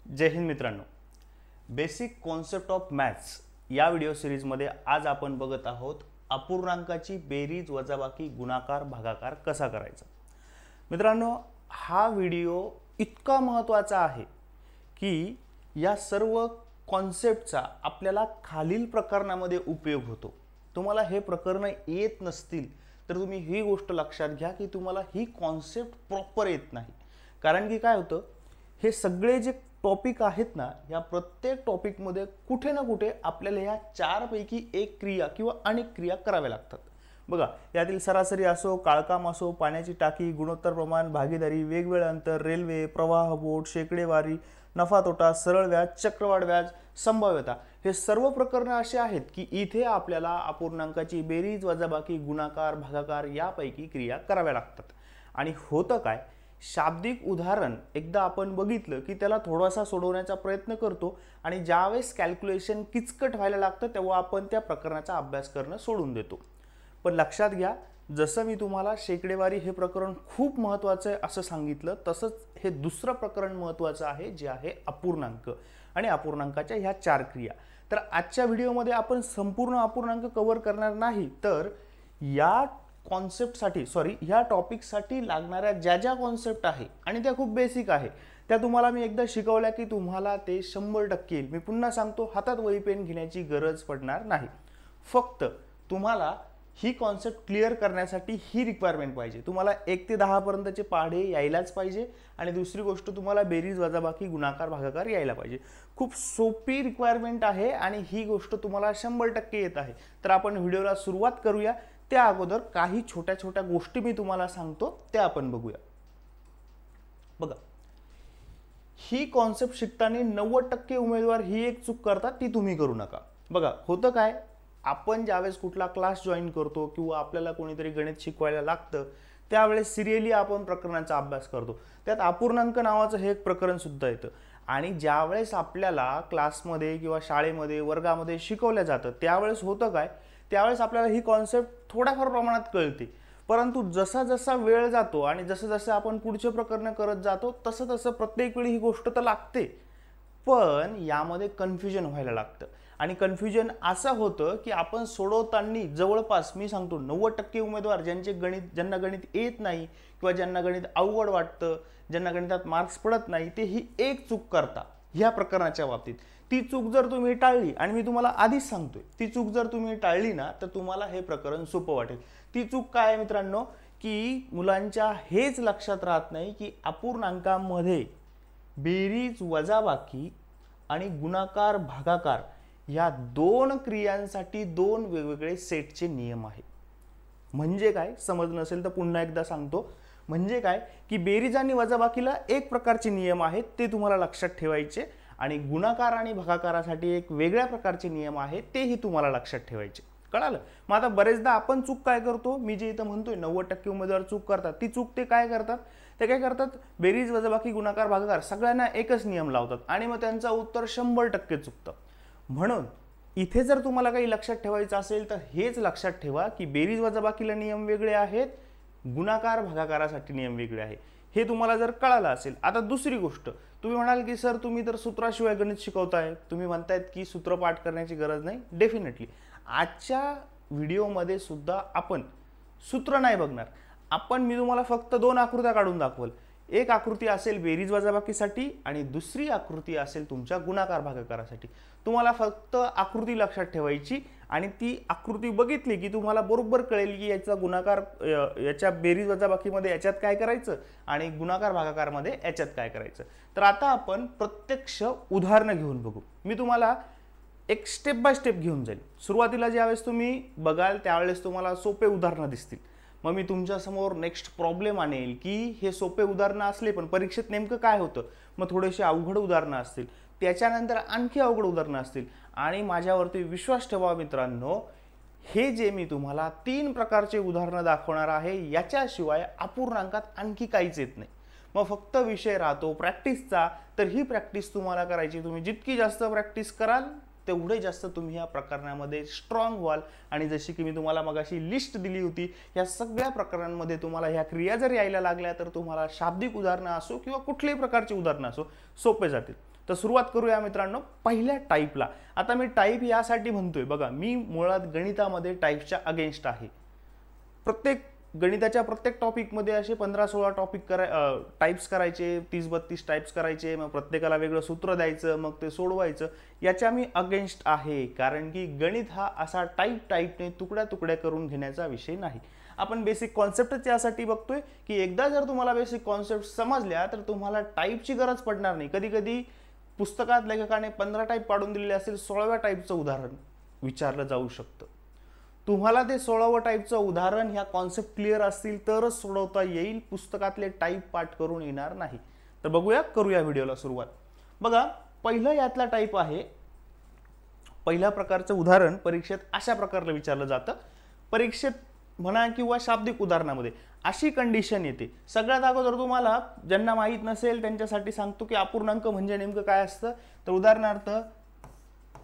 जय हिंद मित्रांनो, basic concept of maths या video सिरीजमध्ये आज आपण बघत आहोत अपूर्णांकाची बेरीज, वजाबाकी, गुणाकार, भागाकार कसा करायचा। मित्रांनो, हा व्हिडिओ इतका महत्त्वाचा आहे की या सर्व कॉन्सेप्टचा आपल्याला खालील प्रकरणामध्ये उपयोग होतो। तुम्हाला हे प्रकरण येत नसतील तर तुम्ही ही गोष्ट लक्षात घ्या की तुम्हाला ही कॉन्सेप्ट प्रॉपर येत नाही। कारण की काय होतं, हे सगळे जे टॉपिक आहेत ना, या प्रत्येक टॉपिकमध्ये कुठे ना कुठे आपल्याला ह्या चारपैकी एक क्रिया किंवा अनेक क्रिया कराव्या लागतात। बघा, यातील सरासरी असो, काळकाम असो, पाण्याची टाकी, गुणोत्तर प्रमाण, भागीदारी, वेगवेगळे अंतर, रेल्वे, प्रवाह बोट, शेकडेवारी, नफा तोटा, सरळ व्याज, चक्रवाढ व्याज, संभाव्यता, हे सर्व प्रकरण असे आहेत की इथे आपल्याला अपूर्णांकाची बेरीज, वजाबाकी, गुणाकार, भागाकार यापैकी क्रिया कराव्या लागतात। आणि होतं काय, शाब्दिक उदाहरण एकदा आपण बघितलं की त्याला थोडासा सोडवण्याचा प्रयत्न करतो आणि ज्यावेळेस कॅल्क्युलेशन किचकट व्हायला लागतं तेव्हा आपण त्या प्रकरणाचा अभ्यास करणं सोडून देतो। पण लक्षात घ्या, जसं मी तुम्हाला शेकडेवारी हे प्रकरण खूप महत्त्वाचं आहे असं सांगितलं, तसंच हे दुसरं प्रकरण महत्त्वाचं आहे जे आहे अपूर्णांक आणि अपूर्णांकाच्या ह्या चार क्रिया। तर आजच्या व्हिडिओमध्ये आपण संपूर्ण अपूर्णांक कव्हर करणार नाही, तर या कॉन्सेप्टसाठी ह्या टॉपिकसाठी लागणाऱ्या ज्या कॉन्सेप्ट आहे आणि त्या खूप बेसिक आहे त्या तुम्हाला मी एकदा शिकवल्या की तुम्हाला ते 100% येईल। मी पुन्हा सांगतो, हातात वही पेन घेण्याची गरज पडणार नाही। फक्त तुम्हाला ही कॉन्सेप्ट क्लिअर करण्यासाठी ही रिक्वायरमेंट पाहिजे, तुम्हाला 1 ते 10 पर्यंतचे पाढे यायलाच पाहिजे आणि दुसरी गोष्ट तुम्हाला बेरीज, वजाबाकी, गुणाकार, भागाकार यायला पाहिजे। खूप सोपी रिक्वायरमेंट आहे आणि ही गोष्ट तुम्हाला 100% येत आहे। तर आपण व्हिडिओला सुरुवात करूया। त्या अगोदर काही छोट्या छोट्या गोष्टी मी तुम्हाला सांगतो, त्या आपण बघूया। बघा, ही कॉन्सेप्ट शिकताना 90% उमेदवार ही एक चूक करतात, ती तुम्ही करू नका। बघा, होतं काय, आपण ज्यावेळेस कुठला क्लास जॉईन करतो किंवा आपल्याला कोणीतरी गणित शिकवायला लागतं त्यावेळेस सिरियली आपण प्रकरणांचा अभ्यास करतो। त्यात अपूर्णांक नावाचं हे एक प्रकरण सुद्धा येतं आणि ज्यावेळेस आपल्याला क्लासमध्ये किंवा शाळेमध्ये वर्गामध्ये शिकवलं जातं त्यावेळेस होतं काय, त्यावेळेस आपल्याला ही कॉन्सेप्ट थोड्याफार प्रमाणात कळते, परंतु जसा जसा वेळ जातो आणि जसं जसं आपण पुढचे प्रकरण करत जातो तसं तसं प्रत्येक वेळी ही गोष्ट तर लागते, पण यामध्ये कन्फ्युजन व्हायला लागतं। आणि कन्फ्युजन असं होतं की आपण सोडवताना जवळपास मी सांगतो 90% उमेदवार ज्यांना गणित येत नाही किंवा ज्यांना गणित अवघड वाटतं, ज्यांना गणितात मार्क्स पडत नाही, ते ही एक चूक करता ह्या प्रकरणाच्या बाबतीत। ती चूक जर तुम्ही टाळली, आणि मी तुम्हाला आधीच सांगतोय, ती चूक जर तुम्ही टाळली ना तर तुम्हाला हे प्रकरण सोपं वाटेल। ती चूक काय आहे मित्रांनो, की मुलांच्या हेच लक्षात राहत नाही की अपूर्णांकामध्ये बेरीज, वजाबाकी आणि गुणाकार, भागाकार या दोन क्रियांसाठी दोन वेगवेगळे सेटचे नियम आहेत। म्हणजे काय, समज नसेल तर पुन्हा एकदा सांगतो। म्हणजे काय की बेरीज आणि वजाबाकीला एक प्रकारचे नियम आहेत, ते तुम्हाला लक्षात ठेवायचे, आणि गुणाकार आणि भागाकारासाठी एक वेगळ्या प्रकारचे नियम आहेत, तेही तुम्हाला लक्षात ठेवायचे। कळालं? मग आता बरेचदा आपण चूक काय करतो, मी जे इथं म्हणतोय 90% उमेदवार चूक करतात, ती चूक ते काय करतात, बेरीज, वजाबाकी, गुणाकार, भागाकार सगळ्यांना एकच नियम लावतात आणि मग त्यांचं उत्तर 100% चुकतं। म्हणून इथे जर तुम्हाला काही लक्षात ठेवायचं असेल तर हेच लक्षात ठेवा की बेरीज, वजाबाकीला नियम वेगळे आहेत, गुणाकार, भागाकारासाठी नियम वेगळे आहे। हे तुम्हाला जर कळालं असेल। आता दुसरी गोष्ट, तुम्ही म्हणाल की सर तुम्ही तर सूत्राशिवाय गणित शिकवताय, तुम्ही म्हणतायत की सूत्र पाठ करण्याची गरज नाही। डेफिनेटली आजच्या व्हिडिओमध्ये सुद्धा आपण सूत्र नाही बघणार, मी तुम्हाला फक्त 2 आकृत्या काढून दाखवल। एक आकृती असेल बेरीज, वजाबाकीसाठी आणि दुसरी आकृती असेल तुमच्या गुणाकार, भागाकारासाठी। तुम्हाला फक्त आकृती लक्षात ठेवायची आणि ती आकृती बघितली की तुम्हाला बरोबर कळेल की याचा गुणाकार, याच्या बेरीज, वजाबाकीमध्ये याच्यात काय करायचं आणि गुणाकार, भागाकारमध्ये याच्यात काय करायचं। तर आता आपण प्रत्यक्ष उदाहरणं घेऊन बघू। मी तुम्हाला एक स्टेप बाय स्टेप घेऊन जाईल। सुरुवातीला ज्यावेळेस तुम्ही बघाल त्यावेळेस तुम्हाला सोपे उदाहरणं दिसतील, मग मी तुमच्यासमोर नेक्स्ट प्रॉब्लेम आणेल की हे सोपे उदाहरणं असले पण परीक्षेत नेमकं काय होतं, मग थोडेसे अवघड उदाहरणं असतील, त्याच्यानंतर आणखी अवघड उदाहरणं असतील। आणि माझ्यावरती विश्वास ठेवा मित्रांनो, हे जे मी तुम्हाला 3 प्रकारचे उदाहरणं दाखवणार आहे याच्याशिवाय अपूर्णांकात आणखी काहीच येत नाही। मग फक्त विषय राहतो प्रॅक्टिसचा, तर ही प्रॅक्टिस तुम्हाला करायची। तुम्ही जितकी जास्त प्रॅक्टिस कराल तेवढे जास्त तुम्ही या प्रकरणामध्ये स्ट्रॉंग व्हाल। आणि जशी की मी तुम्हाला मगाशी लिस्ट दिली होती, या सगळ्या प्रकरणांमध्ये तुम्हाला ह्या क्रिया जर यायला लागल्या तर तुम्हाला शाब्दिक उदाहरणं असो किंवा कुठल्याही प्रकारची उदाहरणं असो सोपे जातील। तर सुरुवात करूया मित्रांनो पहिल्या टाईपला. आता मी टाईप यासाठी म्हणतोय बघा, मी मुळात गणितामध्ये टाईप्सच्या अगेन्स्ट आहे. प्रत्येक गणिताच्या प्रत्येक टॉपिकमध्ये असे 15-16 टॉपिक टाईप्स करायचे, 30-32 टाईप्स करायचे, मग प्रत्येकाला वेगळं सूत्र द्यायचं, मग ते सोडवायचं. याच्या मी अगेन्स्ट आहे, कारण की गणित हा असा टाईपने तुकड्या तुकड्या करून घेण्याचा विषय नाही. आपण बेसिक कॉन्सेप्टच यासाठी बघतोय की एकदा जर तुम्हाला बेसिक कॉन्सेप्ट समजल्या तर तुम्हाला टाईपची गरज पडणार नाही. कधी कधी पुस्तकात लेखकाने 15 टाईप पाडून दिलेले असेल, 16व्या टाईपचं उदाहरण विचारलं जाऊ शकतं. तुम्हाला ते 16व्या टाईपचं उदाहरण ह्या कॉन्सेप्ट क्लिअर असतील तरच सोडवता येईल, पुस्तकातले टाईप पाठ करून येणार नाही. तर बघूया, करूया व्हिडिओला सुरुवात. बघा, पहिलं यातला टाईप आहे, पहिल्या प्रकारचं उदाहरण परीक्षेत अशा प्रकारला विचारलं जातं. परीक्षेत म्हणा किंवा शाब्दिक उदाहरणामध्ये अशी कंडिशन येते. सगळ्यात अगोदर तुम्हाला ज्यांना माहीत नसेल त्यांच्यासाठी सांगतो की अपूर्णांक म्हणजे नेमकं काय असतं. तर उदाहरणार्थ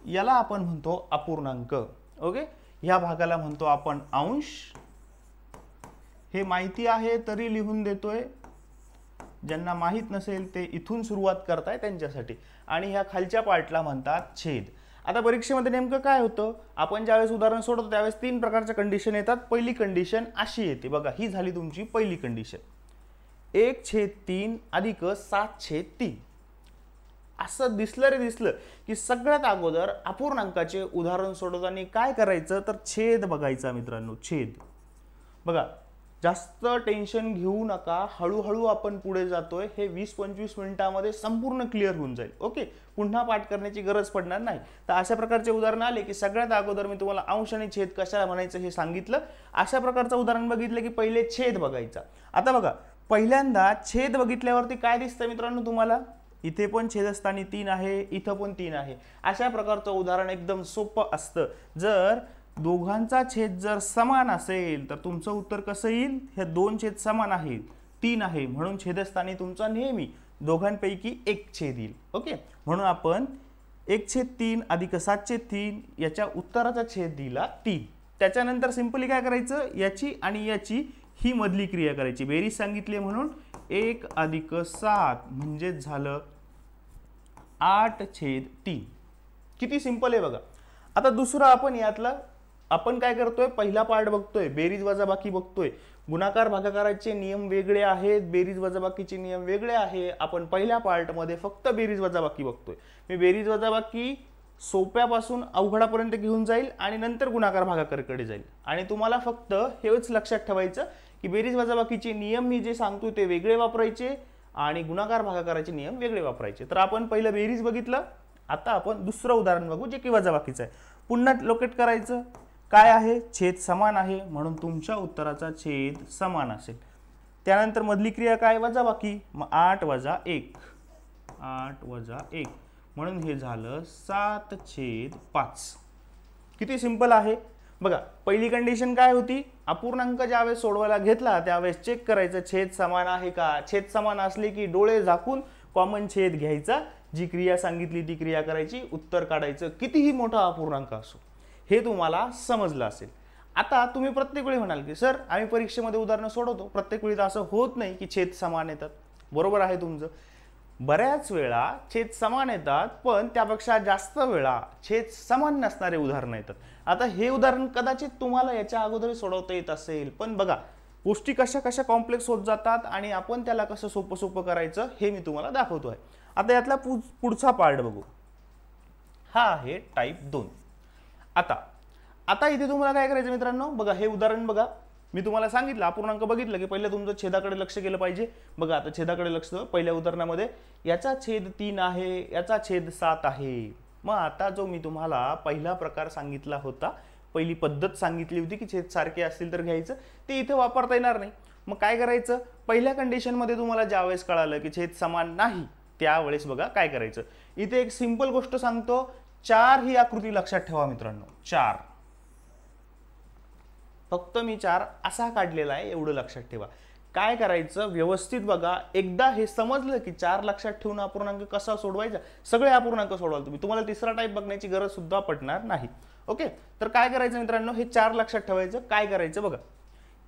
याला आपण म्हणतो अपूर्णांक. ओके, ह्या भागाला म्हणतो आपण अंश. हे माहिती आहे तरी लिहून देतोय, ज्यांना माहीत नसेल ते इथून सुरुवात करताय त्यांच्यासाठी. आणि ह्या खालच्या पार्टला म्हणतात छेद. आता परीक्षेमध्ये नेमकं काय होतं, आपण ज्यावेळेस उदाहरण सोडतो त्यावेळेस 3 प्रकारच्या कंडिशन येतात. पहिली कंडिशन अशी येते बघा, ही झाली तुमची पहिली कंडिशन, 1/3 अधिक 7/3. असं दिसलं की सगळ्यात अगोदर अपूर्णांकाचे उदाहरण सोडवताना काय करायचं तर छेद बघायचा मित्रांनो. छेद बघा, जास्त टेन्शन घेऊ नका, हळूहळू आपण पुढे जातोय. हे 20-25 मिनिटांमध्ये संपूर्ण क्लिअर होऊन जाईल. ओके, पुन्हा पाठ करण्याची गरज पडणार नाही. तर अशा प्रकारचे उदाहरण आले की सगळ्यात अगोदर मी तुम्हाला अंश आणि छेद कशाला म्हणायचं हे सांगितलं. अशा प्रकारचं उदाहरण बघितलं की पहिले छेद बघायचा. आता बघा, पहिल्यांदा छेद बघितल्यावरती काय दिसतं मित्रांनो तुम्हाला, इथे पण छेदस्थानी 3 आहे, इथं पण 3 आहे. अशा प्रकारचं उदाहरण एकदम सोपं असतं. जर दोघांचा छेद जर समान असेल तर तुमचं उत्तर कसं येईल, हे 2 छेद समान आहेत, 3 आहे, म्हणून छेदस्थानी तुमचा नेहमी दोघांपैकी 1 छेद येईल. ओके, म्हणून आपण 1/3 अधिक 7/3 याच्या उत्तराचा छेद दिला 3. त्याच्यानंतर सिंपली काय करायचं, याची आणि याची ही मधली क्रिया करायची, बेरीज सांगितली म्हणून 1 अधिक 7 म्हणजे झालं 8/3. किती सिंपल आहे बघा. आता दुसरं आपण यातलं आपण काय करतोय, पहिला पार्ट बघतोय, बेरीज वजाबाकी बघतोय. गुणाकार भागाकाराचे नियम वेगळे आहेत, बेरीज वजाबाकीचे नियम वेगळे आहे. आपण पहिल्या पार्टमध्ये फक्त बेरीज वजाबाकी बघतोय. मी बेरीज वजाबाकी सोप्यापासून अवघडापर्यंत घेऊन जाईल आणि नंतर गुणाकार भागाकाराकडे जाईल. आणि तुम्हाला फक्त हेच लक्षात ठेवायचं की बेरीज वजाबाकीचे नियम मी जे सांगतो ते वेगळे वापरायचे आणि गुणाकार भागाकाराचे नियम वेगळे वापरायचे. तर आपण पहिलं बेरीज बघितलं, आता आपण दुसरं उदाहरण बघू जे की वजाबाकीचं आहे. पुन्हा लोकेट करायचं, काय आहे, छेद समान आहे म्हणून तुमच्या उत्तराचा छेद समान असेल. त्यानंतर मधली क्रिया काय, वजाबाकी, मग 8 - 1, 8 - 1 म्हणून हे झालं 7/5. किती सिंपल आहे बघा. पहिली कंडिशन काय होती, अपूर्णांक ज्यावेळेस सोडवायला घेतला त्यावेळेस चेक करायचं छेद समान आहे का. छेद समान असले की डोळे झाकून कॉमन छेद घ्यायचा, जी क्रिया सांगितली ती क्रिया करायची, उत्तर काढायचं, कितीही मोठा अपूर्णांक असो. हे तुम्हाला समजलं असेल. आता तुम्ही प्रत्येक वेळी म्हणाल की सर आम्ही परीक्षेमध्ये उदाहरणं सोडवतो, प्रत्येक वेळी असं होत नाही की छेद समान येतात. बरोबर आहे तुमचं, बऱ्याच वेळा छेद समान येतात पण त्यापेक्षा जास्त वेळा छेद समान नसणारे उदाहरणं येतात. आता हे उदाहरण कदाचित तुम्हाला याच्या अगोदर सोडवता येत असेल, पण बघा गोष्टी कशा कशा कॉम्प्लेक्स होत जातात आणि आपण त्याला कसं सोपं सोपं करायचं हे मी तुम्हाला दाखवतो आहे. आता यातला पुढचा पार्ट बघू, हा आहे टाईप 2. आता इथे तुम्हाला काय करायचं मित्रांनो, बघा हे उदाहरण बघा, मी तुम्हाला सांगितलं अपूर्णांक बघितलं की पहिलं तुमचं छेदाकडे लक्ष केलं पाहिजे. बघा आता छेदाकडे लक्ष, पहिल्या उदाहरणामध्ये याचा छेद 3 आहे, याचा छेद 7 आहे. मग आता जो मी तुम्हाला पहिला प्रकार सांगितला होता, पहिली पद्धत सांगितली होती की छेद सारखे असतील तर घ्यायचं, ते इथे वापरता येणार नाही. मग काय करायचं, पहिल्या कंडिशनमध्ये तुम्हाला ज्यावेळेस कळालं की छेद समान नाही त्यावेळेस बघा काय करायचं. इथे एक सिंपल गोष्ट सांगतो, 4 ही आकृती लक्षात ठेवा मित्रांनो. 4 फक्त मी 4 असा काढलेला आहे एवढं लक्षात ठेवा. काय करायचं व्यवस्थित बघा, एकदा हे समजलं की 4 लक्षात ठेवून अपूर्णांक कसा सोडवायचा, सगळे अपूर्णांक सोडवाल तुम्हाला तिसरा टाईप बघण्याची गरज सुद्धा पडणार नाही. ओके, तर काय करायचं मित्रांनो, हे 4 लक्षात ठेवायचं. काय करायचं बघा,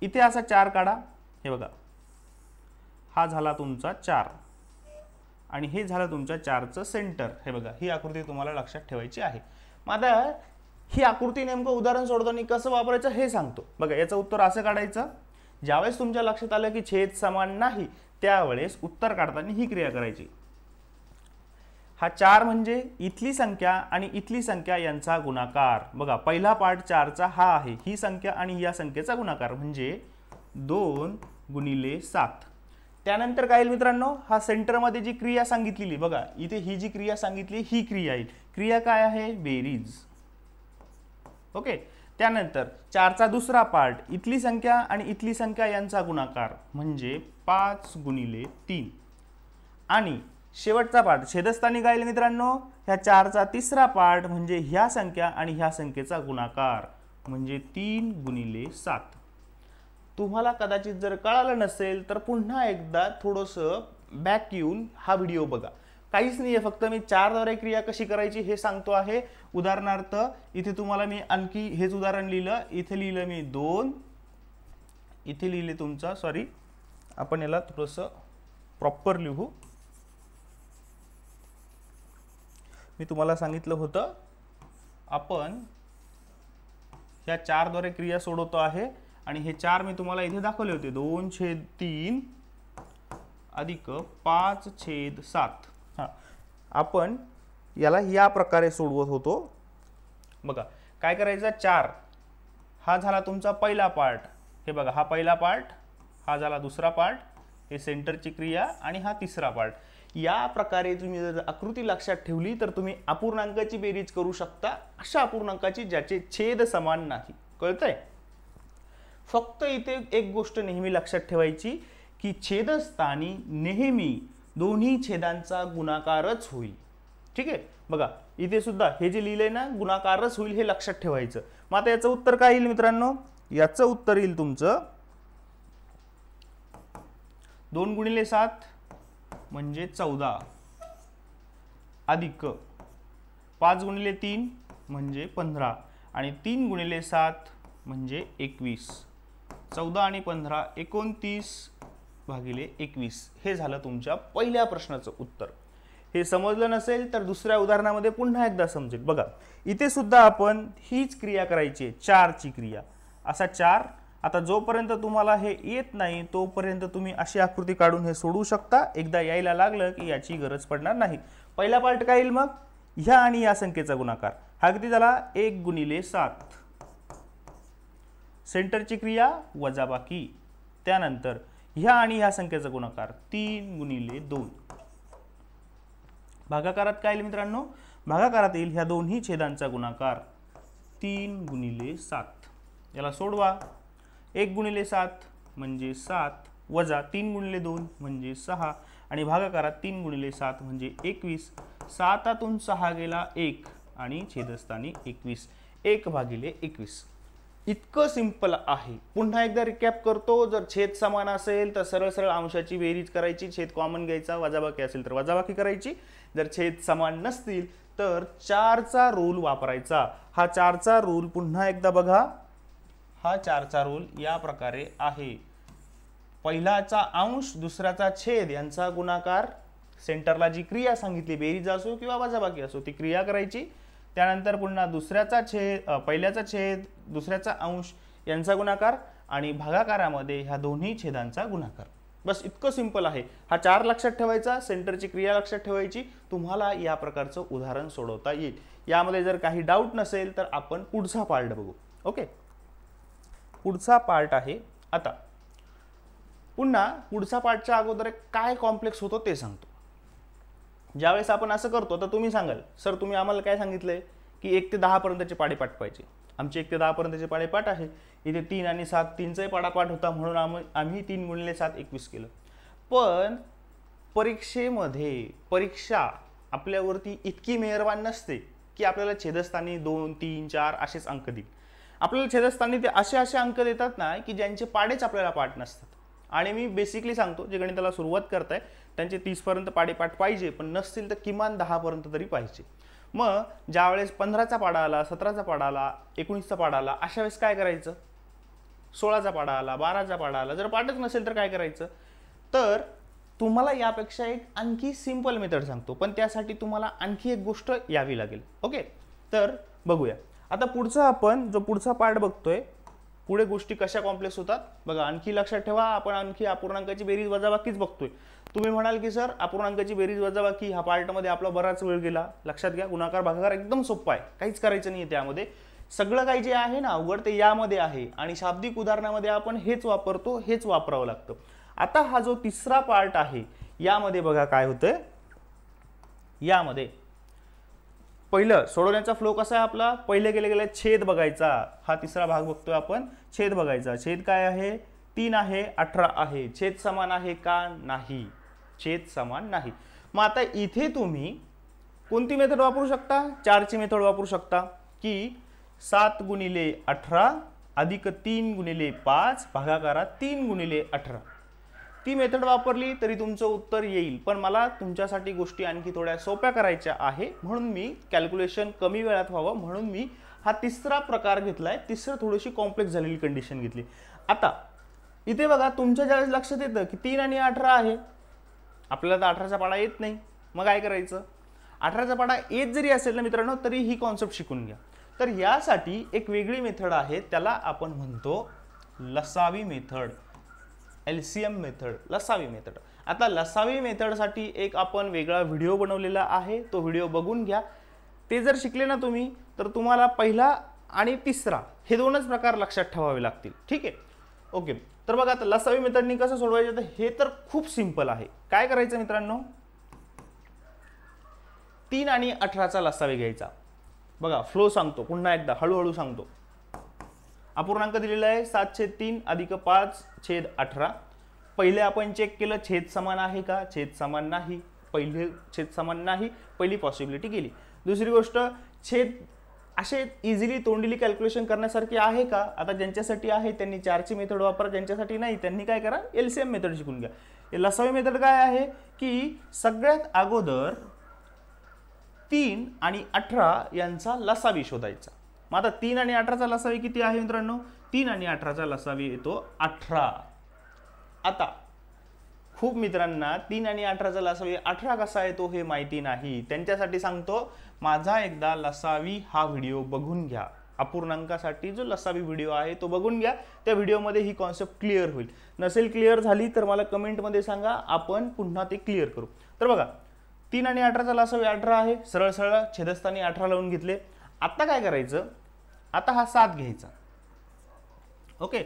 इथे असा 4 काढा, हे बघा हा झाला तुमचा 4. आणि हे झालं तुमच्या 4चं सेंटर. हे बघा, ही आकृती तुम्हाला लक्षात ठेवायची आहे. मग आता ही आकृती नेमकं उदाहरण सोडताना कसं वापरायचं हे सांगतो. बघा, याचं उत्तर असं काढायचं. ज्यावेळेस तुमच्या लक्षात आलं की छेद समान नाही त्यावेळेस उत्तर काढताना ही क्रिया करायची. हा 4 म्हणजे इथली संख्या आणि इथली संख्या यांचा गुणाकार. बघा, पहिला पार्ट 4चा हा आहे, ही संख्या आणि या संख्येचा गुणाकार म्हणजे 2 गुणिले 7. त्यानंतर काय येईल मित्रांनो, हा सेंटरमध्ये जी क्रिया सांगितलेली, बघा इथे ही जी क्रिया सांगितली ही क्रिया येईल. क्रिया काय आहे, बेरीज. ओके. त्यानंतर 4चा दुसरा पार्ट, इथली संख्या आणि इथली संख्या यांचा गुणाकार म्हणजे 5 गुणिले 3. आणि शेवटचा पार्ट छेदस्थानी काय येईल मित्रांनो, ह्या 4चा तिसरा पार्ट म्हणजे ह्या संख्या आणि ह्या संख्येचा गुणाकार म्हणजे 3 गुणिले 7. तुम्हाला कदाचित जर कळालं नसेल तर पुन्हा एकदा थोडंसं बॅक येऊन हा व्हिडिओ बघा. काहीच नाही आहे, फक्त मी 4 द्वारे क्रिया कशी करायची हे सांगतो आहे. उदाहरणार्थ इथे तुम्हाला मी आणखी हेच उदाहरण लिहिलं. इथे लिहिलं मी 2, इथे लिहिले तुमचा, सॉरी आपण याला थोडंसं प्रॉपर लिहू. मी तुम्हाला सांगितलं होतं आपण ह्या 4 द्वारे क्रिया सोडवतो आहे आणि हे 4 मी तुम्हाला इथे दाखवले होते. 2/3 अधिक 5/7. हां, आपण याला या प्रकारे सोडवत होतो. बघा काय करायचं, 4 हा झाला तुमचा पहिला पार्ट. हे बघा, हा पहिला पार्ट, हा झाला दुसरा पार्ट, हे सेंटरची क्रिया आणि हा तिसरा पार्ट. या प्रकारे तुम्ही जर आकृती लक्षात ठेवली तर तुम्ही अपूर्णांकाची बेरीज करू शकता, अशा अपूर्णांकाची ज्याचे छेद समान नाही. कळतंय? फक्त इथे एक गोष्ट नेहमी लक्षात ठेवायची की छेदस्थानी नेहमी दोन्ही छेदांचा गुणाकारच होईल. ठीक आहे. बघा इथे सुद्धा हे जे लिहिलंय ना, गुणाकारच होईल हे लक्षात ठेवायचं. मग आता याचं उत्तर काय येईल मित्रांनो, याचं उत्तर येईल तुमचं 2 गुणिले 7 म्हणजे 14 अधिक 5 गुणिले 3 म्हणजे 15 आणि 3 गुणिले 7 म्हणजे 21. 14 आणि 15 29 भागिले 21 हे झालं तुमच्या पहिल्या प्रश्नाचं उत्तर. हे समजलं नसेल तर दुसऱ्या उदाहरणामध्ये पुन्हा एकदा समजेल. बघा इथे सुद्धा आपण हीच क्रिया करायची आहे, 4ची क्रिया. असा 4. आता जोपर्यंत तुम्हाला हे येत नाही तोपर्यंत तुम्ही अशी आकृती काढून हे सोडवू शकता. एकदा यायला लागलं की याची गरज पडणार नाही. पहिला पार्ट काय येईल, मग ह्या आणि या संख्येचा गुणाकार. हा किती झाला, 1 गुणिले 7. सेंटरची क्रिया वजाबाकी. त्यानंतर ह्या आणि ह्या संख्येचा गुणाकार 3 गुणिले 2. भागाकारात काय येईल मित्रांनो, भागाकारात येईल ह्या दोन्ही छेदांचा गुणाकार 3 गुणिले 7. याला सोडवा. 1 गुणिले 7 म्हणजे 7 वजा 3 गुणिले 2 म्हणजे 6 आणि भागाकारात 3 गुणिले 7 म्हणजे 21. 7तून 6 गेला 1 आणि छेदस्थानी 21. 1 भागिले 21. इतकं सिंपल आहे. पुन्हा एकदा रिकॅप करतो. जर छेद समान असेल तर सरळ सरळ अंशाची बेरीज करायची, छेद कॉमन घ्यायचा, वजाबाकी असेल तर वजाबाकी करायची. जर छेद समान नसतील तर 4चा रूल वापरायचा. हा 4चा रूल पुन्हा एकदा बघा. हा 4चा रूल या प्रकारे आहे. पहिलाचा अंश दुसऱ्याचा छेद यांचा गुणाकार. सेंटरला जी क्रिया सांगितली, बेरीज असो किंवा वजाबाकी असो, ती क्रिया करायची. त्यानंतर पुन्हा दुसऱ्याचा छेद, पहिल्याचा छेद, दुसऱ्याचा अंश यांचा गुणाकार आणि भागाकारामध्ये ह्या दोन्ही छेदांचा गुणाकार. बस इतकं सिंपल आहे. हा 4 लक्षात ठेवायचा, सेंटरची क्रिया लक्षात ठेवायची. तुम्हाला या प्रकारचं उदाहरण सोडवता येईल. यामध्ये जर काही डाऊट नसेल तर आपण पुढचा पार्ट बघू. ओके, पुढचा पार्ट आहे. आता पुन्हा पुढचा पार्टच्या अगोदर काय कॉम्प्लेक्स होतो ते सांगतो. ज्यावेळेस आपण असं करतो तर तुम्ही सांगाल, सर तुम्ही आम्हाला काय सांगितलंय की 1 ते 10 पर्यंतचे पाडेपाठ पाहिजे. आमचे 1 ते 10 पर्यंतचे पाडेपाठ आहे. इथे 3 आणि 7 3चाही पाडापाठ होता म्हणून आम्ही 3 गुणिले 7 21 केलं. पण परीक्षा आपल्यावरती इतकी मेहरबान नसते की आपल्याला छेदस्थानी 2 3 4 असेच अंक देईल. आपल्याला छेदस्थानी ते असे अंक देतात ना की ज्यांचे पाडेच आपल्याला पाठ नसतात. आणि मी बेसिकली सांगतो, जे गणिताला सुरुवात करताय त्यांचे 30 पर्यंत पाडेपाठ पाहिजे, पण नसतील तर किमान 10 पर्यंत तरी पाहिजे. मग ज्यावेळेस 15चा पाडा आला, 17चा पाडा आला, 19चा पाडा आला, अशा वेळेस काय करायचं, 16चा पाडा आला, 12चा पाडा आला, जर पाठच नसेल तर काय करायचं, तर तुम्हाला यापेक्षा एक आणखी सिंपल मेथड सांगतो, पण त्यासाठी तुम्हाला आणखी एक गोष्ट यावी लागेल. ओके, तर बघूया. आता पुढचा आपण जो पुढचा पार्ट बघतोय, पुढे गोष्टी कशा कॉम्प्लेक्स होतात बघा. आणखी लक्षात ठेवा, आपण आणखी अपूर्णांकाची बेरीज वजाबाकीच बघतोय. तुम्ही म्हणाल की सर अपूर्णांकाची बेरीज वजाबाकी ह्या पार्टमध्ये आपला बराच वेळ गेला. लक्षात घ्या, गुणाकार भागाकार एकदम सोपा आहे, काहीच करायचं नाही त्यामध्ये. सगळं काही जे आहे ना अवघड ते यामध्ये आहे, आणि शाब्दिक उदाहरणामध्ये आपण हेच वापरतो, हेच वापरावं लागतं. आता हा जो तिसरा पार्ट आहे यामध्ये बघा काय होतंय. यामध्ये पहिलं सोडवण्याचा फ्लो कसा आहे आपला, पहिले गेले छेद बघायचा. हा तिसरा भाग बघतोय आपण, छेद बघायचा. छेद काय आहे, 3 आहे 18 आहे. छेद समान आहे का, नाही, छेद समान नाही. मग आता इथे तुम्ही कोणती मेथड वापरू शकता, 4 ची मेथड वापरू शकता, की 7 गुणिले 18 अधिक 3 गुणिले 5 भागाकारात 3 गुणिले 18. ती मेथड वापरली तरी तुमचं उत्तर येईल, पण मला तुमच्यासाठी गोष्टी आणखी थोड्या सोप्या करायच्या आहे, म्हणून मी कॅल्क्युलेशन कमी वेळात व्हावं म्हणून मी हा तिसरा प्रकार घेतलाय. तिसरं थोडीशी कॉम्प्लेक्स झालेली कंडिशन घेतली. आता इथे बघा, तुमच्या ज्यावेळेस लक्षात येतं की 3 आणि 18 आहे, आपल्याला तर 18चा पाडा येत नाही, मग काय करायचं. 18चा पाडा येत जरी असेल ना मित्रांनो, तरी ही कॉन्सेप्ट शिकून घ्या. तर यासाठी एक वेगळी मेथड आहे, त्याला आपण म्हणतो लसावी मेथड, एलसीएम मेथड, लसावी मेथड. आता लसावी मेथडसाठी एक आपण वेगळा व्हिडिओ बनवलेला आहे, तो व्हिडिओ बघून घ्या. ते जर शिकले ना तुम्ही, तर तुम्हाला पहिला आणि तिसरा हे दोनच प्रकार लक्षात ठेवावे लागतील. ठीक आहे, ओके. तर बघा आता लसावी मेथडनी कसं सोडवायचं, तर हे तर खूप सिंपल आहे. काय करायचं मित्रांनो, 3 आणि 18चा लसावी घ्यायचा. बघा फ्लो सांगतो पुन्हा एकदा, हळूहळू सांगतो. अपूर्णांक दिलेला आहे 7/3 अधिक 5/18. पहिले आपण चेक केलं छेद समान आहे का, छेद समान नाही. पहिले छेद समान नाही, पहिली पॉसिबिलिटी गेली. दुसरी गोष्ट, छेद असे इझिली तोंडीली कॅल्क्युलेशन करण्यासारखी आहे का, आता ज्यांच्यासाठी आहे त्यांनी 4 ची मेथड वापरा, ज्यांच्यासाठी नाही त्यांनी काय करा, एलसीएम मेथड शिकून घ्या. लसावी मेथड काय आहे की सगळ्यात अगोदर 3 आणि 18 यांचा लसावी शोधायचा. मग आता 3 आणि 18चा लसावी किती आहे मित्रांनो, 3 आणि 18चा लसावी येतो 18. आता खूप मित्रांना 3 आणि 18चा लसावी 18 कसा येतो हे माहिती नाही, त्यांच्यासाठी सांगतो, माझा एकदा लसावी हा व्हिडिओ बघून घ्या. अपूर्णांकासाठी जो लसावी व्हिडिओ आहे तो बघून घ्या. त्या व्हिडिओमध्ये ही कॉन्सेप्ट क्लिअर होईल. नसेल क्लिअर झाली तर मला कमेंटमध्ये सांगा, आपण पुन्हा ते क्लिअर करू. तर बघा 3 आणि 18चा लसावी 18 आहे, सरळ सरळ छेदस्थानी 18 लावून घेतले. आता काय करायचं, आता हा 7 घ्यायचा. ओके,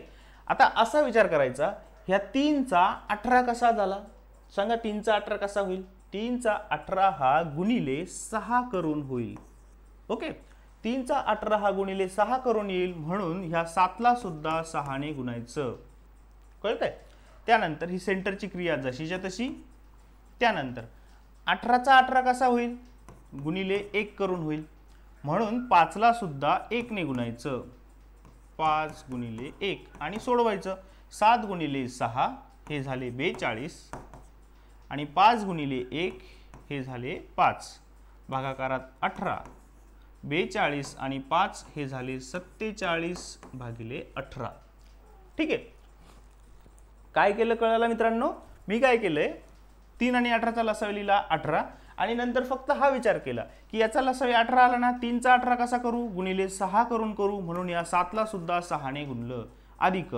आता असा विचार करायचा, ह्या 3चा 18 कसा झाला सांगा, 3चा 18 कसा होईल. 3चा 18 हा गुणिले 6 करून होईल. ओके, 3चा 18 हा गुणिले 6 करून येईल, म्हणून ह्या 7ला सुद्धा 6 ने गुणायचं. कळतंय. त्यानंतर ही सेंटरची क्रिया जशीच्या तशी. त्यानंतर 18चा 18 कसा होईल, गुणिले 1 करून होईल, म्हणून 5ला सुद्धा 1 ने गुणायचं. 5 गुणिले 1 आणि सोडवायचं. 7 गुणिले 6 हे झाले 42 आणि 5 गुणिले 1 हे झाले 5. भागाकारात 18. 42 आणि 5 हे झाले 47 भागिले 18. ठीक आहे. काय केलं कळलं मित्रांनो, मी काय केलंय, 3 आणि 18चा लसावी लिहिला 18 आणि नंतर फक्त हा विचार केला की याचा लसावी 18 आला ना, 3चा 18 कसा करू, गुणिले 6 करून करू, म्हणून या 7ला सुद्धा 6 ने गुणलं. अधिक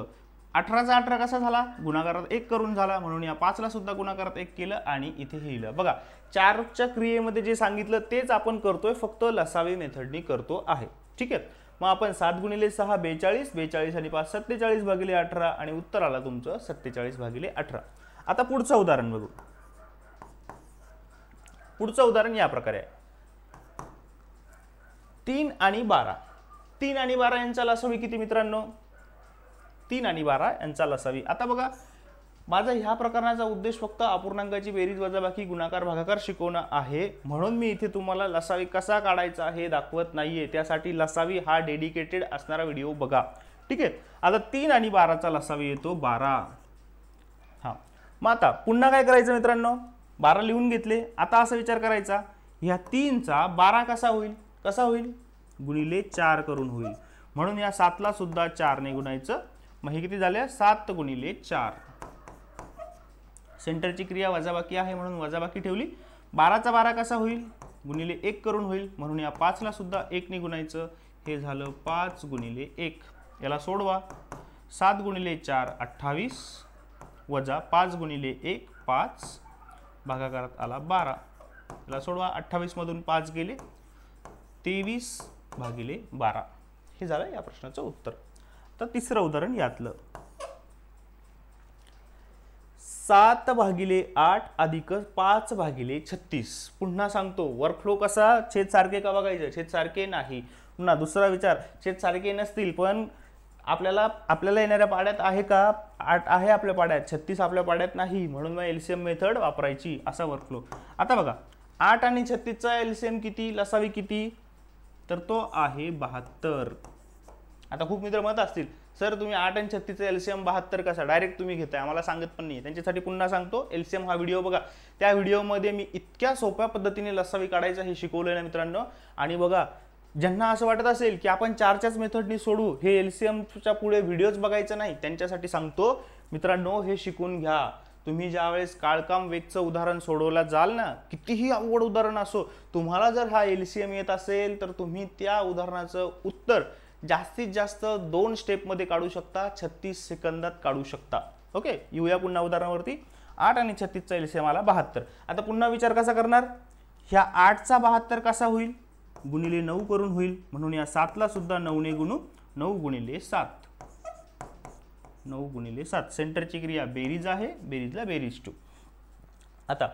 18चा 18 कसा झाला, गुणाकारात 1 करून झाला, म्हणून या 5ला सुद्धा गुणाकारात 1 केलं आणि इथे हे लिहिलं. बघा 4च्या क्रियेमध्ये जे सांगितलं तेच आपण करतोय, फक्त लसावी मेथडनी करतो आहे. ठीक आहे. मग आपण 7 गुणिले 6 42, 42 आणि 5 47 भागिले 18 आणि उत्तर आला तुमचं 47 भागिले 18. आता पुढचं उदाहरण बघू. पुढचं उदाहरण या प्रकारे आहे. 3 आणि 12. 3 आणि 12 यांचा लसावी किती मित्रांनो, 3 आणि 12 यांचा लसावी. आता बघा माझा ह्या प्रकरणाचा उद्देश फक्त अपूर्णांकाची बेरीज वजाबाकी गुणाकार भागाकार शिकवणं आहे, म्हणून मी इथे तुम्हाला लसावी कसा काढायचा हे दाखवत नाहीये. त्यासाठी लसावी हा डेडिकेटेड असणारा व्हिडिओ बघा. ठीक आहे. आता 3 आणि 12चा लसावी येतो 12. हा, मग आता पुन्हा काय करायचं मित्रांनो, 12 लिहून घेतले. आता असा विचार करायचा, ह्या 3चा 12 कसा होईल, कसा होईल, गुणिले 4 करून होईल, म्हणून या 7ला सुद्धा 4 ने गुणायचं. मग हे किती झाले, 7 गुणिले 4. सेंटरची क्रिया वजाबाकी आहे म्हणून वजाबाकी ठेवली. 12चा 12 कसा होईल, गुणिले 1 करून होईल म्हणून या 5ला सुद्धा 1 ने गुणायचं. हे झालं 5 गुणिले 1. याला सोडवा. 7 गुणिले 4 28 वजा 5 गुणिले 1 5 भागाकारात आला 12. याला सोडवा. 28 मधून 5 गेले 23 भागिले 12. हे झालं या प्रश्नाचं उत्तर. तर तिसरं उदाहरण यातलं 7 भागिले 8 अधिक 5 भागिले 36. पुन्हा सांगतो वर्कफ्लो कसा, छेद सारखे का बघायचं, छेद सारखे नाही. पुन्हा दुसरा विचार, छेद सारखे नसतील पण आपल्याला येणाऱ्या पाड्यात आहे का, 8 आहे आपल्या पाड्यात, 36 आपल्या पाड्यात नाही, म्हणून मग एलसीएम मेथड वापरायची, असा वर्कफ्लो. आता बघा 8 आणि 36चा एलसीएम किती, लसावी किती, तर तो आहे 72. आता खूप मित्र मत असतील, सर तुम्ही 8 आणि 36चा एलसीएम 72 कसा डायरेक्ट तुम्ही घेताय, आम्हाला सांगत पण नाही. त्यांच्यासाठी पुन्हा सांगतो, एलसीएम हा व्हिडिओ बघा. त्या व्हिडिओमध्ये मी इतक्या सोप्या पद्धतीने लसावी काढायचं हे शिकवलंय ना मित्रांनो. आणि बघा ज्यांना असं वाटत असेल की आपण 4च्याच मेथडनी सोडू, हे एलसीएमच्या पुढे व्हिडिओज बघायचं नाही, त्यांच्यासाठी सांगतो मित्रांनो, हे शिकून घ्या. तुम्ही ज्यावेळेस काळकाम वेगचं उदाहरण सोडवला जाल ना, कितीही अवघड उदाहरण असो, तुम्हाला जर हा एलसीएम येत असेल तर तुम्ही त्या उदाहरणाचं उत्तर जास्तीत जास्त 2 स्टेपमध्ये काढू शकता, 36 सेकंदात काढू शकता. ओके, येऊया पुन्हा उदाहरणावरती. 8 आणि 36चा एलसीएम आला 72. आता पुन्हा विचार कसा करणार, ह्या 8चा 72 कसा होईल, गुणिले 9 करून होईल, म्हणून या 7ला सुद्धा 9 ने गुणू. 9 गुणिले 7, 9 गुणिले 7. सेंटरची क्रिया बेरीज आहे, बेरीजला बेरीज 2. आता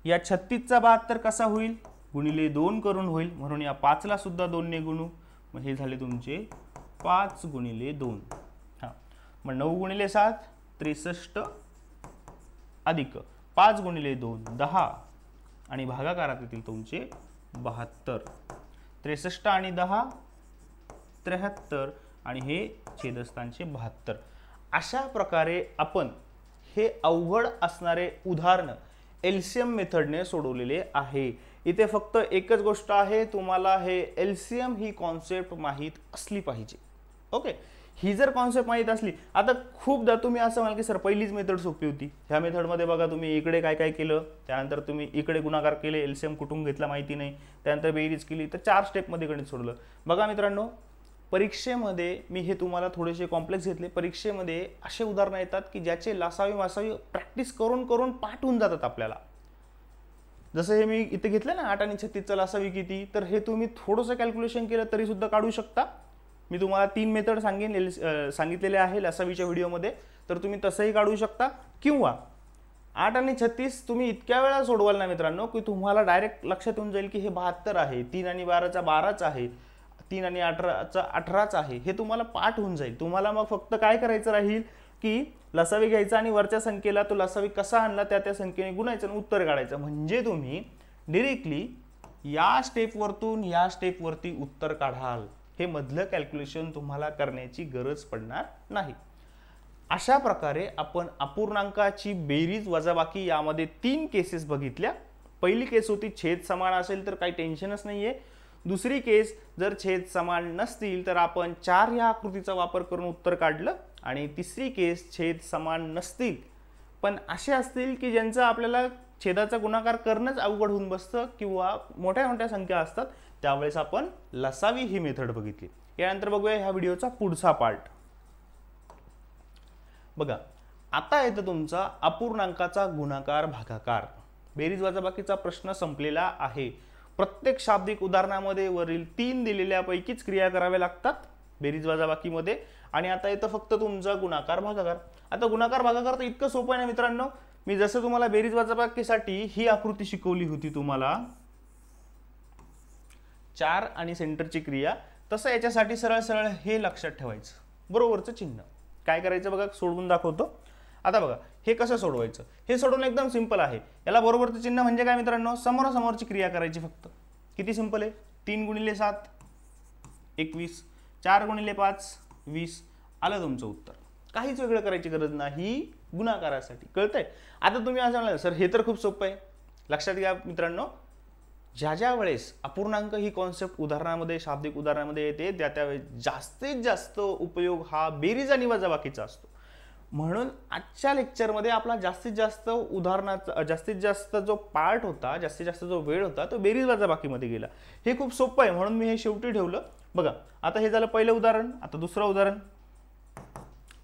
या 36चा 72 कसा होईल, गुणिले 2 करून होईल, म्हणून या 5ला सुद्धा 2 ने गुणू. मग हे झाले तुमचे 5 गुणिले 2. हां, मग 9 गुणिले 7 63 अधिक 5 गुणिले 2 10 आणि भागाकारात येतील तुमचे 72. 63 आणि 10 73 आणि हे छेदस्थानचे 72. अशा प्रकारे आपण हे अवघड असणारे उदाहरण एलसीएम मेथडने सोडवलेले आहे. इथे फक्त एकच गोष्ट आहे, तुम्हाला हे एलसीएम ही कॉन्सेप्ट माहीत असली पाहिजे. ओके, ही जर कॉन्सेप्ट माहीत असली, आता खूपदा तुम्ही असं म्हणाल की सर पहिलीच मेथड सोपी होती, ह्या मेथडमध्ये बघा तुम्ही इकडे काय काय केलं, त्यानंतर तुम्ही इकडे गुणाकार केले, एलसीएम कुठून घेतला माहिती नाही, त्यानंतर बेरीज केली, तर 4 स्टेपमध्ये गणित सोडलं. बघा मित्रांनो, परीक्षेमध्ये मी हे तुम्हाला थोडेसे कॉम्प्लेक्स घेतले. परीक्षेमध्ये असे उदाहरणं येतात की ज्याचे लासावी मासावी प्रॅक्टिस करून करून पाठ होऊन जातात आपल्याला. जसं हे मी इथे घेतलं ना 8 आणि 36चा लासावी किती, तर हे तुम्ही थोडंसं कॅल्क्युलेशन केलं तरी सुद्धा काढू शकता. मी तुम्हाला 3 मेथड सांगितलेले आहे लासावीच्या व्हिडिओमध्ये, तर तुम्ही तसंही काढू शकता. किंवा 8 आणि 36 तुम्ही इतक्या वेळा सोडवाल ना मित्रांनो की तुम्हाला डायरेक्ट लक्षात येऊन जाईल की हे 72 आहे, 3 आणि 12चा 12च आहे, 3 आणि 18चा 18च आहे, हे तुम्हाला पाठ होऊन जाईल. तुम्हाला मग फक्त काय करायचं राहील की लसावी घ्यायचा आणि वरच्या संख्येला तो लसावी कसा आणला त्या संख्येने गुणायचं आणि उत्तर काढायचं. म्हणजे तुम्ही डायरेक्टली या स्टेपवरतून या स्टेपवरती उत्तर काढाल. हे मधलं कॅल्क्युलेशन तुम्हाला करण्याची गरज पडणार नाही. अशा प्रकारे आपण अपूर्णांकाची बेरीज वजाबाकी यामध्ये 3 केसेस बघितल्या. पहिली केस होती छेद समान असेल तर काही टेन्शनच नाहीये. दुसरी केस जर छेद समान नसतील तर आपण 4 या आकृतीचा वापर करून उत्तर काढलं. आणि तिसरी केस छेद समान नसतील पण असे असतील की ज्यांचं आपल्याला छेदाचा गुणाकार करणंच अवघड होऊन बसतं किंवा मोठ्या मोठ्या संख्या असतात, त्यावेळेस आपण लसावी ही मेथड बघितली. यानंतर बघूया ह्या व्हिडिओचा पुढचा पार्ट. बघा आता येतं तुमचा अपूर्णांकाचा गुणाकार भागाकार. बेरीज वजाबाकीचा प्रश्न संपलेला आहे. प्रत्येक शाब्दिक उदाहरणामध्ये वरील 3 दिलेल्यापैकीच क्रिया कराव्या लागतात बेरीज वजाबाकीमध्ये. आणि आता येतं फक्त तुमचा गुणाकार भागाकार. आता गुणाकार भागाकार तर इतकं सोपं आहे ना मित्रांनो. मी जसं तुम्हाला बेरीज वजाबाकीसाठी ही आकृती शिकवली होती तुम्हाला 4 आणि सेंटरची क्रिया, तसं याच्यासाठी सरळ सरळ हे लक्षात ठेवायचं, बरोबरचं चिन्ह. काय करायचं बघा, सोडवून दाखवतो. आता बघा हे कसं सोडवायचं, हे सोडवणं एकदम सिंपल आहे. याला बरोबरचं चिन्ह म्हणजे काय मित्रांनो, समोरासमोरची क्रिया करायची फक्त. किती सिंपल आहे, 3 गुणिले 7 21, 4 गुणिले 5 20. आलं तुमचं उत्तर. काहीच वेगळं करायची गरज नाही गुणाकारासाठी. कळतंय? आता तुम्ही असं म्हणाल सर हे तर खूप सोपं आहे. लक्षात घ्या मित्रांनो, ज्या वेळेस अपूर्णांक ही कॉन्सेप्ट उदाहरणामध्ये शाब्दिक उदाहरणामध्ये येते त्यावेळेस जास्तीत जास्त उपयोग हा बेरीज आणि वजाबाकीचा असतो. म्हणून आजच्या लेक्चरमध्ये आपला जास्तीत जास्त उदाहरणाचा जास्तीत जास्त जो पार्ट होता, जास्तीत जास्त जो वेळ होता तो बेरीज वजाबाकीमध्ये गेला. हे खूप सोपं आहे म्हणून मी हे शेवटी ठेवलं. बघा आता हे झालं पहिलं उदाहरण. आता दुसरं उदाहरण.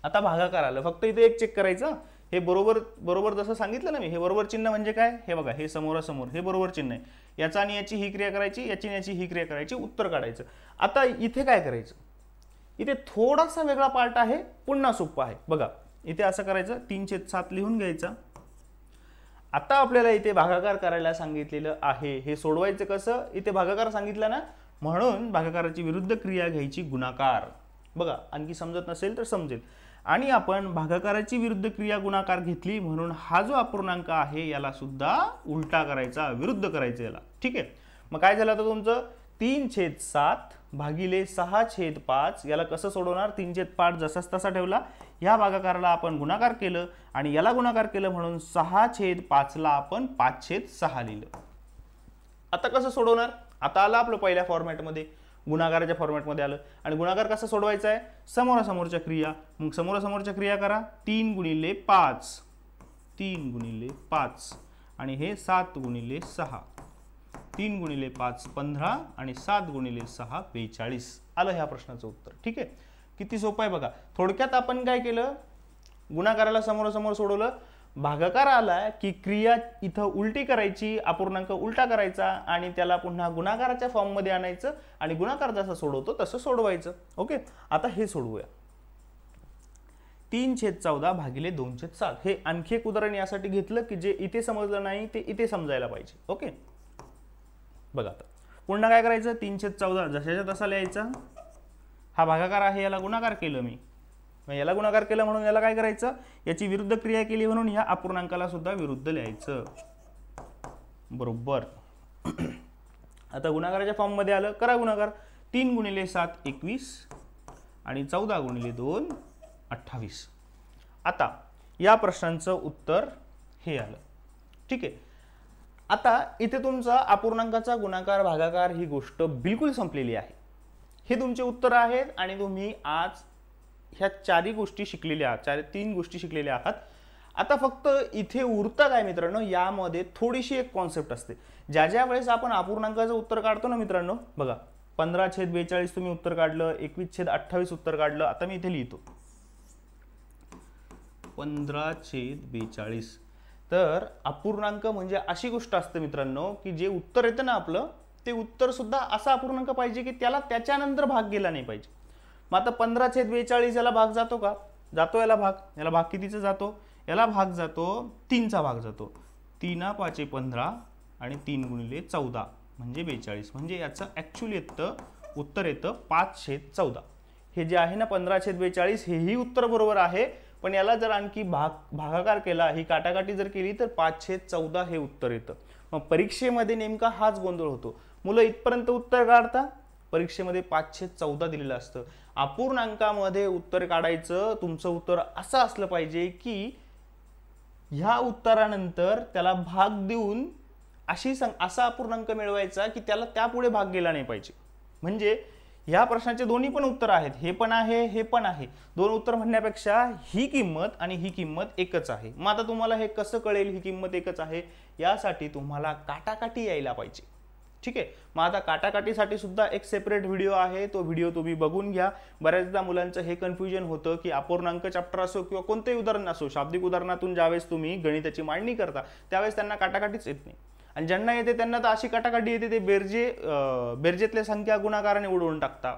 आता भागाकार आलं. फक्त इथे एक चेक करायचं, हे बरोबर बरोबर जसं सांगितलं ना मी, हे बरोबर चिन्ह म्हणजे काय, हे बघा हे समोरासमोर हे बरोबर चिन्ह आहे. याचा आणि याची ही क्रिया करायची, याची आणि याची ही क्रिया करायची, उत्तर काढायचं. आता इथे काय करायचं, इथे थोडासा वेगळा पार्ट आहे, पुन्हा सोपं आहे. बघा इथे असं करायचं, 3/7 लिहून घ्यायचा. आता आपल्याला इथे भागाकार करायला सांगितलेलं आहे. हे सोडवायचं कसं, इथे भागाकार सांगितला ना, म्हणून भागाकाराची विरुद्ध क्रिया घ्यायची गुणाकार. बघा आणखी समजत नसेल तर समजेल. आणि आपण भागाकाराची विरुद्ध क्रिया गुणाकार घेतली म्हणून हा जो अपूर्णांक आहे याला सुद्धा उलटा करायचा, विरुद्ध करायचं याला. ठीक आहे. मग काय झालं आता तुमचं 3/7 भागिले 6/5. याला कसं सोडवणार, 3/5 जसाच तसा ठेवला. या भागाकाराला आपण गुणाकार केलं आणि याला गुणाकार केलं म्हणून 6/5 ला आपण 5/6 लिहिलं. आता कसं सोडवणार, आता आलं आपलं पहिल्या फॉर्मॅटमध्ये, गुणाकाराच्या फॉर्मॅटमध्ये आलं. आणि गुणाकार कसा सोडवायचा आहे, समोरासमोरच्या क्रिया. मग समोरासमोरच्या क्रिया करा. 3 × 5 3 × 5 आणि हे 7 × 6. 3 × 5 15 आणि 7 × 6 42 आलं ह्या प्रश्नाचं उत्तर. ठीक आहे. किती सोपं आहे बघा. थोडक्यात आपण काय केलं, गुणाकाराला समोरासमोर सोडवलं, भागाकार आला की क्रिया इथं उलटी करायची, अपूर्णांक उलटा करायचा आणि त्याला पुन्हा गुणाकाराच्या फॉर्ममध्ये आणायचं आणि गुणाकार जसं सोडवतो तसं सोडवायचं. ओके. आता हे सोडवूया. 3/14 भागिले 2/7. हे आणखी एक उदाहरण यासाठी घेतलं की जे इथे समजलं नाही ते इथे समजायला पाहिजे. ओके. बघा आता पुन्हा काय करायचं, 3/14 जशाच्या तसा लिहायचा. हा भागाकार आहे, याला गुणाकार केलं मी, याला गुणाकार केलं म्हणून याला काय करायचं, याची विरुद्ध क्रिया केली म्हणून ह्या अपूर्णांकाला सुद्धा विरुद्ध लिहायचं. बरोबर. आता गुणाकाराच्या फॉर्म मध्ये आलं, करा गुणाकार. 3 × 7 21 आणि 14 × 2 28. आता या प्रश्नांचं उत्तर हे आलं. ठीक आहे. आता इथे तुमचा अपूर्णांकाचा गुणाकार भागाकार ही गोष्ट बिलकुल संपलेली आहे. हे तुमचे उत्तर आहेत आणि तुम्ही आज ह्या 4 गोष्टी शिकलेल्या आहात, 3 गोष्टी शिकलेल्या आहात. आता फक्त इथे उरतं काय मित्रांनो, यामध्ये थोडीशी एक कॉन्सेप्ट असते. ज्या वेळेस आपण अपूर्णांकाचं उत्तर काढतो ना मित्रांनो, बघा 15/42 तुम्ही उत्तर काढलं, 21/28 उत्तर काढलं. आता मी इथे लिहितो 15/42. तर अपूर्णांक म्हणजे अशी गोष्ट असते मित्रांनो की जे उत्तर येतं ना आपलं, ते उत्तर सुद्धा असा अपूर्णांक पाहिजे की त्याला त्याच्यानंतर भाग गेला नाही पाहिजे. मग आता 15/42 याला भाग जातो का, जातो. याला भाग कितीचा जातो, याला भाग जातो 3चा भाग जातो. 3×5 = 15 आणि 3 × 14 म्हणजे 42. म्हणजे याचं ऍक्च्युअली येतं उत्तर येतं 5/14. हे जे आहे ना 15/42 हेही उत्तर बरोबर आहे, पण याला जर आणखी भागाकार केला, ही काटाकाटी जर केली तर 5/14 हे उत्तर येतं. मग परीक्षेमध्ये नेमका हाच गोंधळ होतो. मुलं इथपर्यंत उत्तर काढता, परीक्षेमध्ये 5/14 दिलेलं असतं. अपूर्णांकामध्ये उत्तर काढायचं, तुमचं उत्तर असं असलं पाहिजे की ह्या उत्तरानंतर त्याला भाग देऊन असा अपूर्णांक मिळवायचा की त्याला त्यापुढे भाग गेला नाही पाहिजे. म्हणजे ह्या प्रश्नाचे दोन्ही पण उत्तर आहेत, हे पण आहे, हे पण आहे. 2 उत्तर म्हणण्यापेक्षा ही किंमत आणि ही किंमत एकच आहे. मग आता तुम्हाला हे कसं कळेल ही किंमत एकच आहे, यासाठी तुम्हाला काटाकाटी यायला पाहिजे. ठीक आहे. मग आता काटाकाटीसाठी सुद्धा एक सेपरेट व्हिडिओ आहे, तो व्हिडिओ तुम्ही बघून घ्या. बऱ्याचदा मुलांचं हे कन्फ्युजन होतं की अपूर्णांक चॅप्टर असो किंवा कोणतेही उदाहरण असो, शाब्दिक उदाहरणातून ज्यावेळेस तुम्ही गणिताची मांडणी करता त्यावेळेस त्यांना काटाकाटीच येत नाही. आणि ज्यांना येते त्यांना तर अशी काटाकाटी येते, ते बेरजेतल्या संख्या गुणाकाराने उडवून टाकता,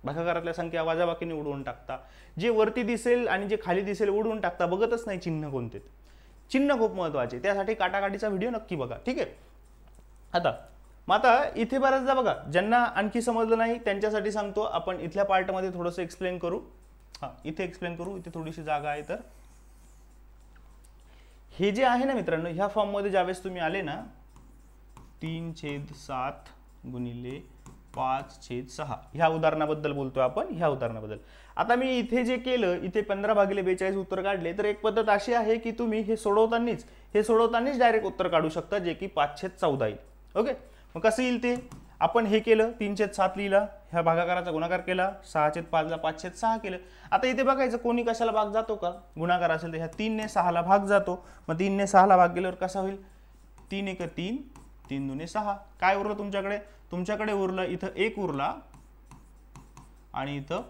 भागाकारातल्या संख्या वजाबाकीने उडवून टाकता, जे वरती दिसेल आणि जे खाली दिसेल उडवून टाकता, बघतच नाही चिन्ह कोणते. चिन्ह खूप महत्वाचे, त्यासाठी काटाकाटीचा व्हिडिओ नक्की बघा. ठीक आहे. आता इथे बऱ्याचदा बघा, ज्यांना आणखी समजलं नाही त्यांच्यासाठी सांगतो, आपण इथल्या पार्टमध्ये थोडंसं एक्सप्लेन करू. इथे एक्सप्लेन करू, इथे थोडीशी जागा आहे. तर हे जे आहे ना मित्रांनो, ह्या फॉर्म मध्ये ज्यावेळेस तुम्ही आले ना, 3/7 × 5/6 ह्या उदाहरणाबद्दल बोलतोय आपण, ह्या उदाहरणाबद्दल. आता मी इथे जे केलं, इथे 15/42 उत्तर काढले. तर एक पद्धत अशी आहे की तुम्ही हे सोडवतानीच डायरेक्ट उत्तर काढू शकता, जे की 5/14 येईल. ओके. मग कसं येईल ते, आपण हे केलं 3/7 लिहिला, ह्या भागाकाराचा गुणाकार केला, 6/5 ला 5/6 केलं. आता इथे बघायचं कोणी कशाला भाग जातो का, गुणाकार असेल तर ह्या 3 ने 6 ला भाग जातो. मग 3 ने 6 ला भाग गेल्यावर कसा होईल, 3 × 3, 3 × 2 = 6. काय उरलं तुमच्याकडे, तुमच्याकडे उरलं इथं 1 उरला आणि इथं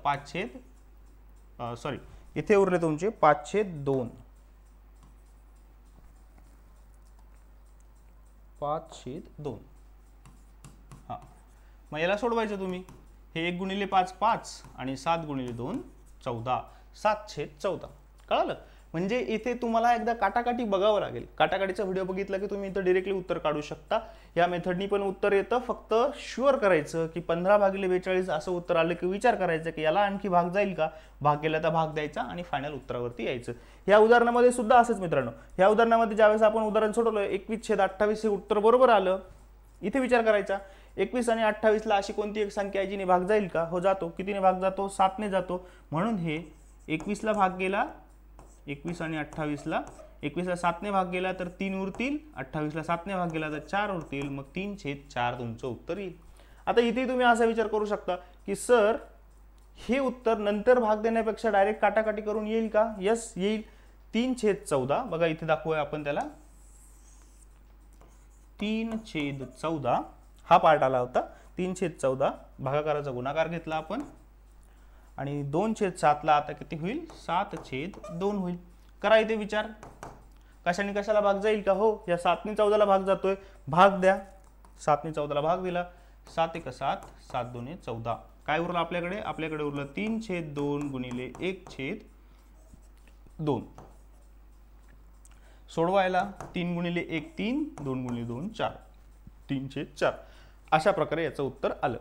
इथे उरले तुमचे 5/2. 5/2. हा, मग याला सोडवायचं तुम्ही. हे 1 × 5 5 आणि 7 × 2 14. 7/14. कळालं. म्हणजे इथे तुम्हाला एकदा काटाकाटी बघावं लागेल. काटाकाटीचा व्हिडिओ बघितला की तुम्ही इथं डायरेक्टली उत्तर काढू शकता. या मेथडनी पण उत्तर येतं. फक्त शुअर करायचं की 15/42 असं उत्तर आलं की विचार करायचं की याला आणखी भाग जाईल का, भाग गेला तर भाग द्यायचा आणि फायनल उत्तरावरती यायचं. ह्या उदाहरणामध्ये सुद्धा असंच मित्रांनो. ह्या उदाहरणामध्ये ज्यावेळेस आपण उदाहरण सोडवलं 21/28 हे उत्तर बरोबर आलं. इथे विचार करायचा 21 आणि 28 ला अशी कोणती एक संख्या आहे जिने भाग जाईल का, हो जातो. कितीने भाग जातो, 7 ने जातो. म्हणून हे 21 ला भाग गेला, 21 आणि 28 ला, 21 ला 7 ने भाग गेला तर 3 उरतील, 28 ला 7 ने भाग गेला तर 4 उरतील. मग 3/4 तुमचं उत्तर येईल. आता इथे तुम्ही असा विचार करू शकता की सर हे उत्तर नंतर भाग देण्यापेक्षा डायरेक्ट काटाकाटी करून येईल का, यस येईल. 3/14 बघा इथे दाखवूया आपण त्याला. 3/14 हा पार्ट आला होता. 3/14 भागाकाराचा गुणाकार घेतला आपण आणि 2/7 ला आता किती होईल, 7/2 होईल. करा इथे विचार, कशाने कशाला भाग जाईल का, हो या 7 ने 14 ला भाग जातोय, भाग द्या. 7 ने 14 ला भाग दिला, 7 × 7 7 × 2 = 14. काय उरलं आपल्याकडे, आपल्याकडे उरलं 3/2 × 1/2. सोडवायला 3 × 1 3, 2 × 2 4, 3/4. अशा प्रकारे याचं उत्तर आलं.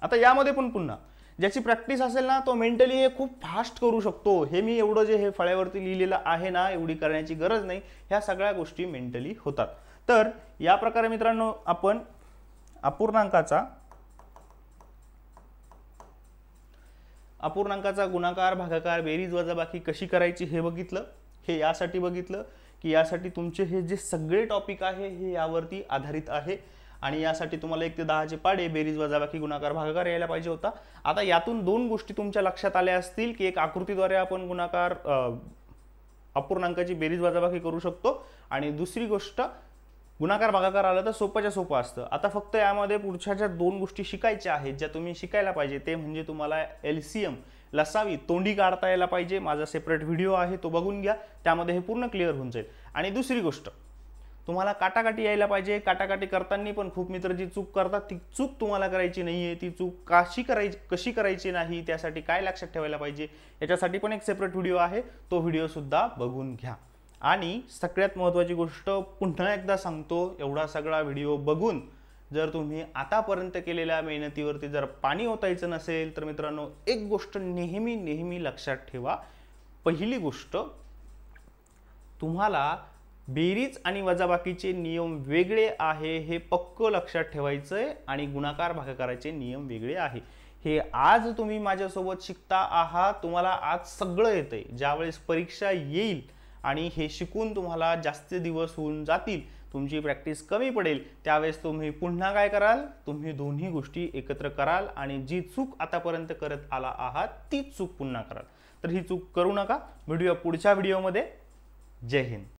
आता यामध्ये पण पुन्हा ज्याची प्रॅक्टिस असेल ना तो मेंटली हे खूप फास्ट करू शकतो. हे मी एवढं जे हे फळ्यावरती लिहिलेलं आहे ना, एवढी करण्याची गरज नाही. ह्या सगळ्या गोष्टी मेंटली होतात. तर या प्रकारे मित्रांनो आपण अपूर्णांकाचा गुणाकार, भागाकार, बेरीज, वजाबाकी कशी करायची हे बघितलं. हे यासाठी बघितलं की यासाठी तुमचे हे जे सगळे टॉपिक आहे हे यावरती आधारित आहे आणि यासाठी तुम्हाला 1 ते 10 चे पाडे, बेरीज, वजाबाकी, गुणाकार, भागाकार यायला पाहिजे होता. आता यातून 2 गोष्टी तुमच्या लक्षात आल्या असतील की एक आकृतीद्वारे आपण गुणाकार, अपूर्णांकाची बेरीज वजाबाकी करू शकतो आणि दुसरी गोष्ट गुणाकार भागाकार आलं तर सोपंच्या सोपं असतं. आता फक्त यामध्ये पुढच्या ज्या 2 गोष्टी शिकायच्या आहेत, ज्या तुम्ही शिकायला पाहिजे, ते म्हणजे तुम्हाला LCM लसावी तोंडी काढता यायला पाहिजे. माझा सेपरेट व्हिडिओ आहे तो बघून घ्या, त्यामध्ये हे पूर्ण क्लिअर होऊन जाईल. आणि दुसरी गोष्ट तुम्हाला काटाकाटी यायला पाहिजे. काटाकाटी करताना पण खूप मित्र जी चूक करतात ती चूक तुम्हाला करायची नाहीये. ती चूक कशी करायची नाही, त्यासाठी काय लक्षात ठेवायला पाहिजे याच्यासाठी पण एक सेपरेट व्हिडिओ आहे, तो व्हिडिओ सुद्धा बघून घ्या. आणि सगळ्यात महत्त्वाची गोष्ट पुन्हा एकदा सांगतो, एवढा सगळा व्हिडिओ बघून जर तुम्ही आतापर्यंत केलेल्या मेहनतीवरती जर पाणी ओतायचं नसेल तर मित्रांनो एक गोष्ट नेहमी लक्षात ठेवा. पहिली गोष्ट, तुम्हाला बेरीज आणि वजाबाकीचे नियम वेगळे आहे हे पक्क लक्षात ठेवायचंय आणि गुणाकार भागाकाराचे नियम वेगळे आहे. हे आज तुम्ही माझ्यासोबत शिकता आहात, तुम्हाला आज सगळं येतंय. ज्यावेळेस परीक्षा येईल आणि हे शिकून तुम्हाला जास्त दिवस होऊन जातील, तुमची प्रॅक्टिस कमी पडेल, त्यावेळेस तुम्ही पुन्हा काय कराल, तुम्ही दोन्ही गोष्टी एकत्र कराल आणि जी चूक आतापर्यंत करत आला आहात तीच चूक पुन्हा कराल. तर ही चूक करू नका. भेटूया पुढच्या व्हिडिओमध्ये. जय हिंद.